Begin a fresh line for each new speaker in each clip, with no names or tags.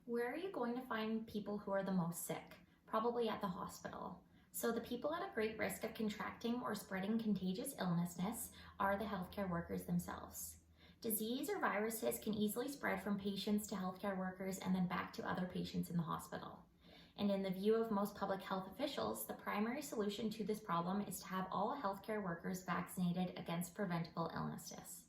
Where are you going to find people who are the most sick? Probably at the hospital. So the people at a great risk of contracting or spreading contagious illnesses are the healthcare workers themselves. Disease or viruses can easily spread from patients to healthcare workers and then back to other patients in the hospital. And in the view of most public health officials, the primary solution to this problem is to have all healthcare workers vaccinated against preventable illnesses.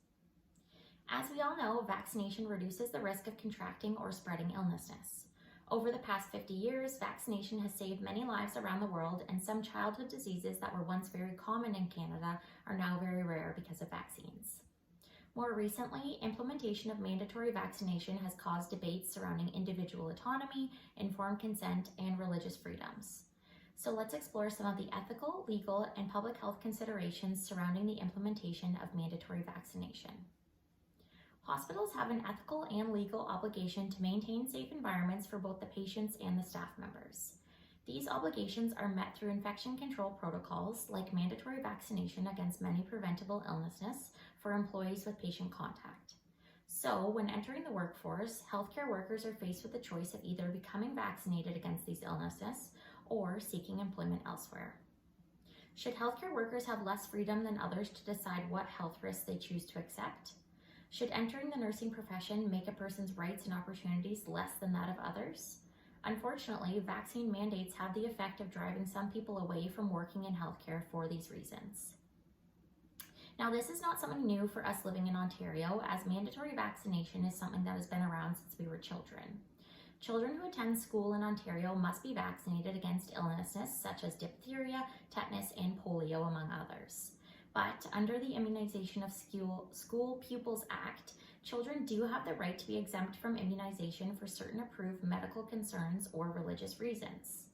As we all know, vaccination reduces the risk of contracting or spreading illnesses. Over the past 50 years, vaccination has saved many lives around the world, and some childhood diseases that were once very common in Canada are now very rare because of vaccines. More recently, implementation of mandatory vaccination has caused debates surrounding individual autonomy, informed consent, and religious freedoms. So let's explore some of the ethical, legal, and public health considerations surrounding the implementation of mandatory vaccination. Hospitals have an ethical and legal obligation to maintain safe environments for both the patients and the staff members. These obligations are met through infection control protocols like mandatory vaccination against many preventable illnesses for employees with patient contact. So, when entering the workforce, healthcare workers are faced with the choice of either becoming vaccinated against these illnesses or seeking employment elsewhere. Should healthcare workers have less freedom than others to decide what health risks they choose to accept? Should entering the nursing profession make a person's rights and opportunities less than that of others? Unfortunately, vaccine mandates have the effect of driving some people away from working in healthcare for these reasons. Now, this is not something new for us living in Ontario, as mandatory vaccination is something that has been around since we were children. Children who attend school in Ontario must be vaccinated against illnesses such as diphtheria, tetanus, and polio, among others. But under the Immunization of School Pupils Act, children do have the right to be exempt from immunization for certain approved medical concerns or religious reasons.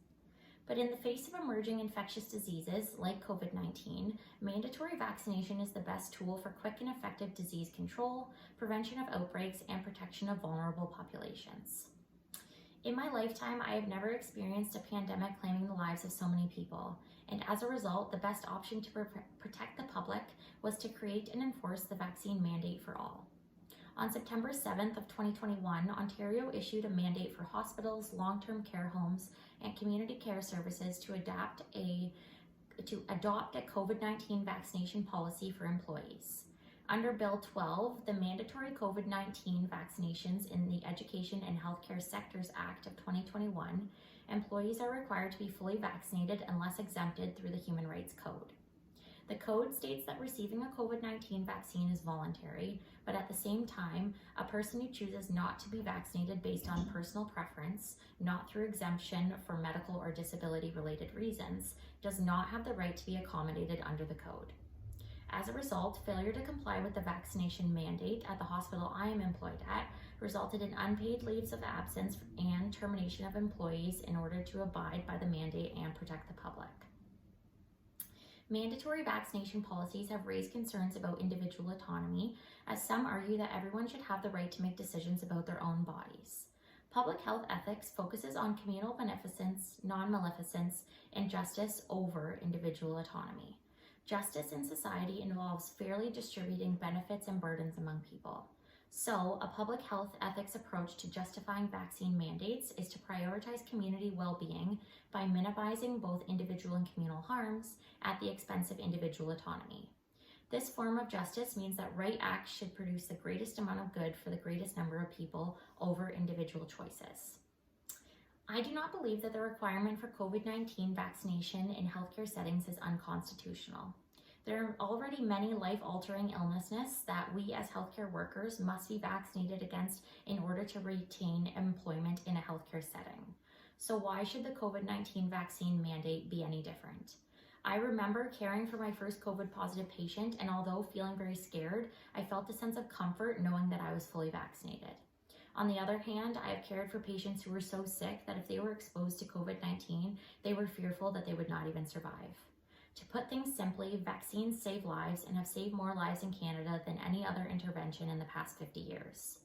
But in the face of emerging infectious diseases like COVID-19, mandatory vaccination is the best tool for quick and effective disease control, prevention of outbreaks, and protection of vulnerable populations. In my lifetime, I have never experienced a pandemic claiming the lives of so many people, and as a result, the best option to protect the public was to create and enforce the vaccine mandate for all. On September 7th of 2021, Ontario issued a mandate for hospitals, long-term care homes, and community care services to adopt a COVID-19 vaccination policy for employees. Under Bill 12, the Mandatory COVID-19 Vaccinations in the Education and Healthcare Sectors Act of 2021, employees are required to be fully vaccinated unless exempted through the Human Rights Code. The code states that receiving a COVID-19 vaccine is voluntary, but at the same time, a person who chooses not to be vaccinated based on personal preference, not through exemption for medical or disability-related reasons, does not have the right to be accommodated under the code. As a result, failure to comply with the vaccination mandate at the hospital I am employed at resulted in unpaid leaves of absence and termination of employees in order to abide by the mandate and protect the public. Mandatory vaccination policies have raised concerns about individual autonomy, as some argue that everyone should have the right to make decisions about their own bodies. Public health ethics focuses on communal beneficence, non-maleficence, and justice over individual autonomy. Justice in society involves fairly distributing benefits and burdens among people. So, a public health ethics approach to justifying vaccine mandates is to prioritize community well-being by minimizing both individual and communal harms at the expense of individual autonomy. This form of justice means that right acts should produce the greatest amount of good for the greatest number of people over individual choices. I do not believe that the requirement for COVID-19 vaccination in healthcare settings is unconstitutional. There are already many life-altering illnesses that we as healthcare workers must be vaccinated against in order to retain employment in a healthcare setting. So why should the COVID-19 vaccine mandate be any different? I remember caring for my first COVID-positive patient, and although feeling very scared, I felt a sense of comfort knowing that I was fully vaccinated. On the other hand, I have cared for patients who were so sick that if they were exposed to COVID-19, they were fearful that they would not even survive. To put things simply, vaccines save lives and have saved more lives in Canada than any other intervention in the past 50 years.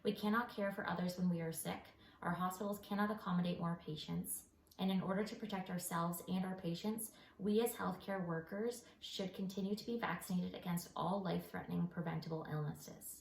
We cannot care for others when we are sick, our hospitals cannot accommodate more patients, and in order to protect ourselves and our patients, we as healthcare workers should continue to be vaccinated against all life-threatening preventable illnesses.